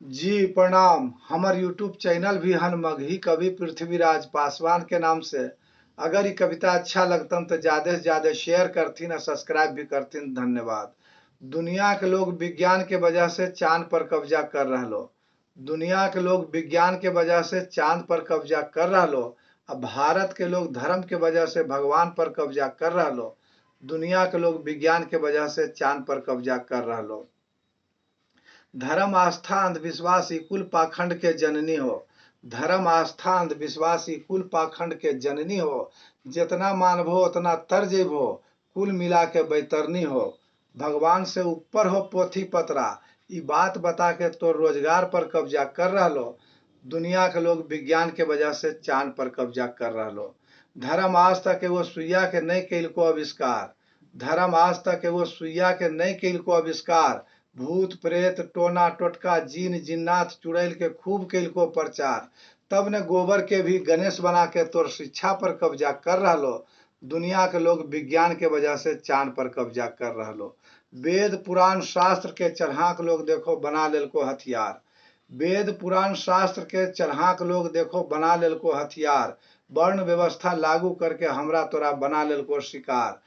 जी प्रणाम। हमर YouTube channel भी हन मगही कवि पृथ्वीराज पासवान के नाम से। अगर ये कविता अच्छा लगतन तो ज्यादा से ज्यादा शेयर करथिन और सब्सक्राइब भी करथिन। धन्यवाद। दुनिया के लोग विज्ञान के वजह से चांद पर कब्जा कर रहलो। दुनिया के लोग विज्ञान के वजह से चांद पर कब्जा कर रहलो। अब भारत के लोग धर्म के वजह से भगवान पर कब्जा कर रहलो। दुनिया के लोग विज्ञान के वजह से चांद पर कब्जा कर रहलो। धर्म आस्था अंधविश्वास ही कुल पाखंड के जननी हो। धर्म आस्था अंधविश्वास ही कुल पाखंड के जननी हो। जितना मानभो उतना तर जेबो, कुल मिला के बैतरनी हो। भगवान से ऊपर हो पोथी पतरा, ई बात बता के तो रोजगार पर कब्जा कर रहलो। दुनिया के लोग विज्ञान के वजह से चांद पर कब्जा कर रहलो। धर्म आज तक एगो सुइया के नहीं कैल को आविष्कार। धर्म आज तक एगो सुइया के नहीं कैल को आविष्कार। भूत प्रेत टोना टोटका जीन जिन्नात चुड़ैल के खूब कैल को प्रचार। तब ने गोबर के भी गणेश बना के तोर शिक्षा पर कब्जा कर रहलो। दुनिया के लोग विज्ञान के वजह से चांद पर कब्जा कर रहलो। वेद पुराण शास्त्र के चढ़ा के लोग देखो बना लेलको हथियार। वेद पुराण शास्त्र के चढ़ा के लोग देखो बना लेलको हथियार। वर्ण व्यवस्था लागू करके हमरा तोरा बना लेलको शिकार।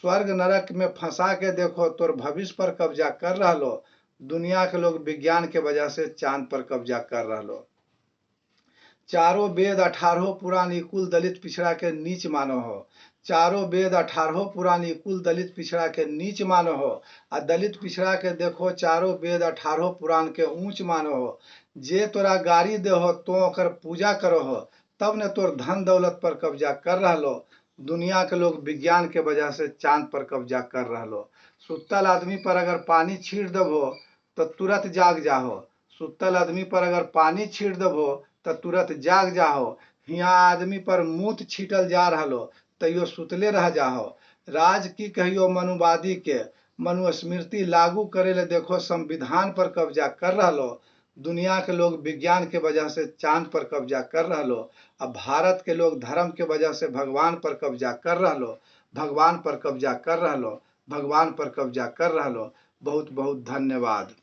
स्वर्ग नरक में फंसा के देखो तोर भविष्य पर कब्जा कर रहलो। दुनिया के लोग विज्ञान के वजह से चांद पर कब्जा कर रहलो। चारों वेद 18 पुराण ई कुल दलित पिछड़ा के नीच मानो हो। चारों वेद 18 पुराण ई कुल दलित पिछड़ा के नीच मानो हो। आ दलित पिछड़ा के देखो चारों वेद 18 पुराण के ऊंच मानो हो। जे तोरा गाड़ी दे हो तो ओकर पूजा करो हो, तब ने तोर धन दौलत पर कब्जा कर रहलो। दुनिया के लोग विज्ञान के वजह से चांद पर कब्जा कर रहलो। सुतल आदमी पर अगर पानी छीट देबो तो तुरंत जाग जाहो। सुतल आदमी पर अगर पानी छीट देबो तो तुरंत जाग जाहो। हिया आदमी पर मूत छीटल जा रहलो तैयो सुतले रह जाहो। राज की कहियो मनुवादी के, मनुस्मृति लागू करे ले देखो संविधान पर कब्जा कर रहलो। दुनिया के लोग विज्ञान के वजह से चांद पर कब्जा कर रहलो। अब भारत के लोग धर्म के वजह से भगवान पर कब्जा कर रहलो। भगवान पर कब्जा कर रहलो। भगवान पर कब्जा कर रहलो। बहुत बहुत धन्यवाद।